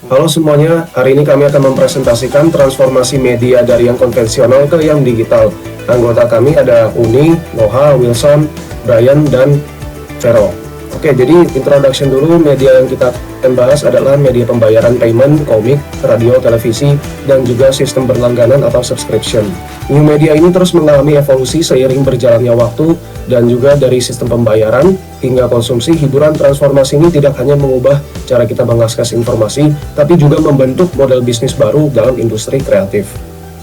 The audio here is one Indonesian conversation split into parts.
Halo semuanya, hari ini kami akan mempresentasikan transformasi media dari yang konvensional ke yang digital. Anggota kami ada Uni, Noha, Wilson, Brian, dan Vero. Oke, jadi introduction dulu. Media yang kita akan bahas adalah media pembayaran payment, komik, radio, televisi, dan juga sistem berlangganan atau subscription. New media ini terus mengalami evolusi seiring berjalannya waktu, dan juga dari sistem pembayaran hingga konsumsi. Hiburan transformasi ini tidak hanya mengubah cara kita mengakses informasi, tapi juga membentuk model bisnis baru dalam industri kreatif.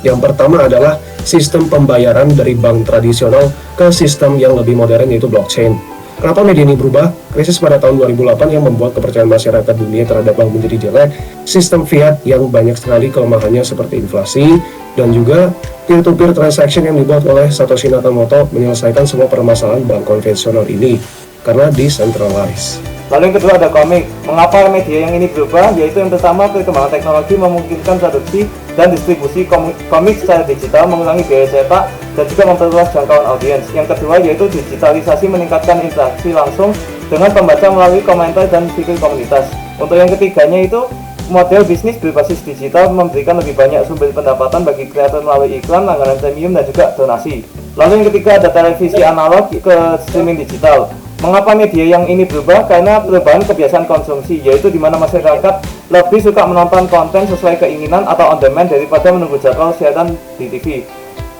Yang pertama adalah sistem pembayaran dari bank tradisional ke sistem yang lebih modern, yaitu blockchain. Kenapa media ini berubah? Krisis pada tahun 2008 yang membuat kepercayaan masyarakat dunia terhadap bank menjadi jelek, sistem fiat yang banyak sekali kelemahannya seperti inflasi, dan juga peer-to-peer transaction yang dibuat oleh Satoshi Nakamoto menyelesaikan semua permasalahan bank konvensional ini karena decentralized. Lalu yang kedua ada komik. Mengapa media yang ini berubah? Yaitu yang pertama, perkembangan teknologi memungkinkan produksi dan distribusi komik secara digital, mengurangi biaya cetak, dan juga memperluas jangkauan audiens. Yang kedua yaitu digitalisasi meningkatkan interaksi langsung dengan pembaca melalui komentar dan fitur komunitas. Untuk yang ketiganya itu model bisnis berbasis digital memberikan lebih banyak sumber pendapatan bagi kreator melalui iklan, langganan premium, dan juga donasi. Lalu yang ketiga ada televisi analog ke streaming digital. Mengapa media yang ini berubah? Karena perubahan kebiasaan konsumsi, yaitu di mana masyarakat lebih suka menonton konten sesuai keinginan atau on demand daripada menunggu jadwal siaran di TV.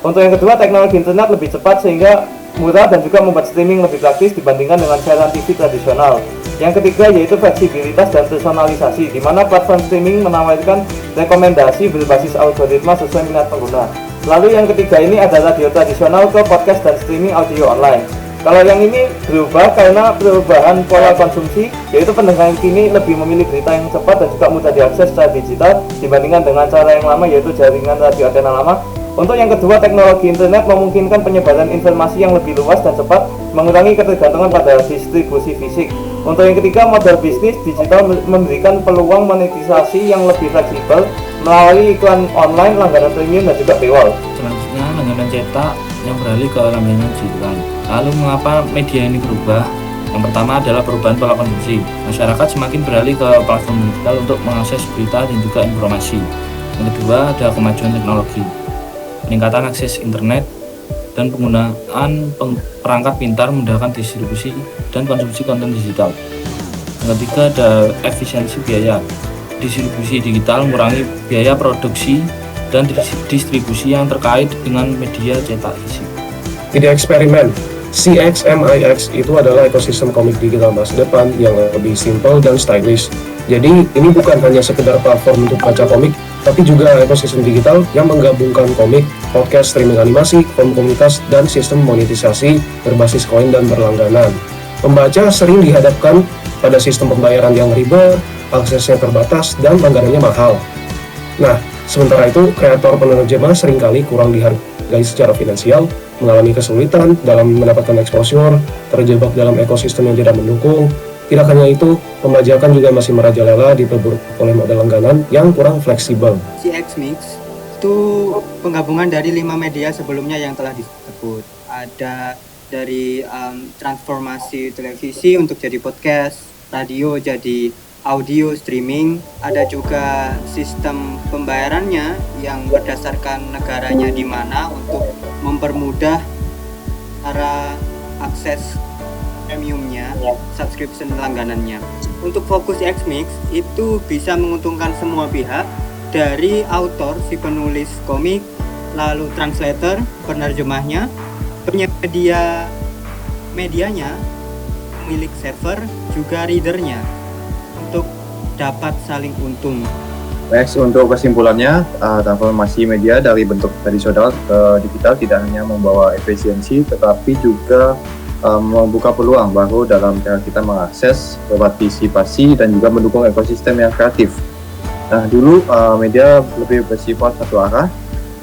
Untuk yang kedua, teknologi internet lebih cepat sehingga murah dan juga membuat streaming lebih praktis dibandingkan dengan siaran TV tradisional. Yang ketiga yaitu fleksibilitas dan personalisasi, di mana platform streaming menawarkan rekomendasi berbasis algoritma sesuai minat pengguna. Lalu yang ketiga ini ada radio tradisional ke podcast dan streaming audio online. Kalau yang ini berubah karena perubahan pola konsumsi, yaitu pendengar kini lebih memilih berita yang cepat dan juga mudah diakses secara digital dibandingkan dengan cara yang lama, yaitu jaringan radio antena lama. Untuk yang kedua, teknologi internet memungkinkan penyebaran informasi yang lebih luas dan cepat, mengurangi ketergantungan pada distribusi fisik. Untuk yang ketiga, model bisnis digital memberikan peluang monetisasi yang lebih fleksibel melalui iklan online, langganan premium, dan juga paywall. Selanjutnya, langganan cetak yang beralih ke langganan digital. Lalu mengapa media ini berubah? Yang pertama adalah perubahan pola konsumsi. Masyarakat semakin beralih ke platform digital untuk mengakses berita dan juga informasi. Yang kedua ada kemajuan teknologi, peningkatan akses internet dan penggunaan perangkat pintar memudahkan distribusi dan konsumsi konten digital. Yang ketiga ada efisiensi biaya. Distribusi digital mengurangi biaya produksi dan distribusi yang terkait dengan media cetak fisik. Ide eksperimen CXMIX itu adalah ekosistem komik digital masa depan yang lebih simple dan stylish. Jadi ini bukan hanya sekedar platform untuk baca komik, tapi juga ekosistem digital yang menggabungkan komik, podcast, streaming animasi, komunitas, dan sistem monetisasi berbasis koin dan berlangganan. Pembaca sering dihadapkan pada sistem pembayaran yang ribet, aksesnya terbatas, dan langganannya mahal. Nah, sementara itu kreator penerjemah seringkali kurang dihargai secara finansial, mengalami kesulitan dalam mendapatkan exposure, terjebak dalam ekosistem yang tidak mendukung. Tidak hanya itu, pembajakan juga masih merajalela diperburuk oleh model langganan yang kurang fleksibel. CX Mix itu penggabungan dari 5 media sebelumnya yang telah disebut. Ada dari transformasi televisi untuk jadi podcast, radio jadi audio streaming, ada juga sistem pembayarannya yang berdasarkan negaranya di mana untuk mempermudah cara akses premiumnya, subscription langganannya. Untuk fokus X-Mix itu bisa menguntungkan semua pihak, dari autor si penulis komik, lalu translator, penerjemahnya, penyedia medianya, pemilik server, juga readernya, untuk dapat saling untung. Next, untuk kesimpulannya, transformasi media dari bentuk tradisional ke digital tidak hanya membawa efisiensi, tetapi juga membuka peluang baru dalam cara kita mengakses, berpartisipasi, dan juga mendukung ekosistem yang kreatif. Nah, dulu media lebih bersifat satu arah,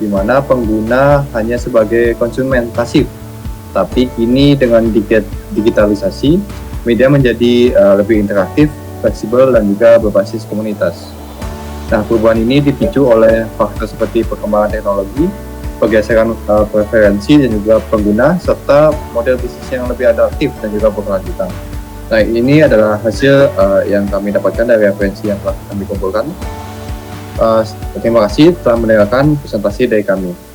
di mana pengguna hanya sebagai konsumen pasif. Tapi kini dengan digitalisasi, media menjadi lebih interaktif, fleksibel, dan juga berbasis komunitas. Nah, perubahan ini dipicu oleh faktor seperti perkembangan teknologi, pergeseran preferensi dan juga pengguna, serta model bisnis yang lebih adaptif dan juga berkelanjutan. Nah, ini adalah hasil yang kami dapatkan dari referensi yang telah kami kumpulkan. Terima kasih telah mendengarkan presentasi dari kami.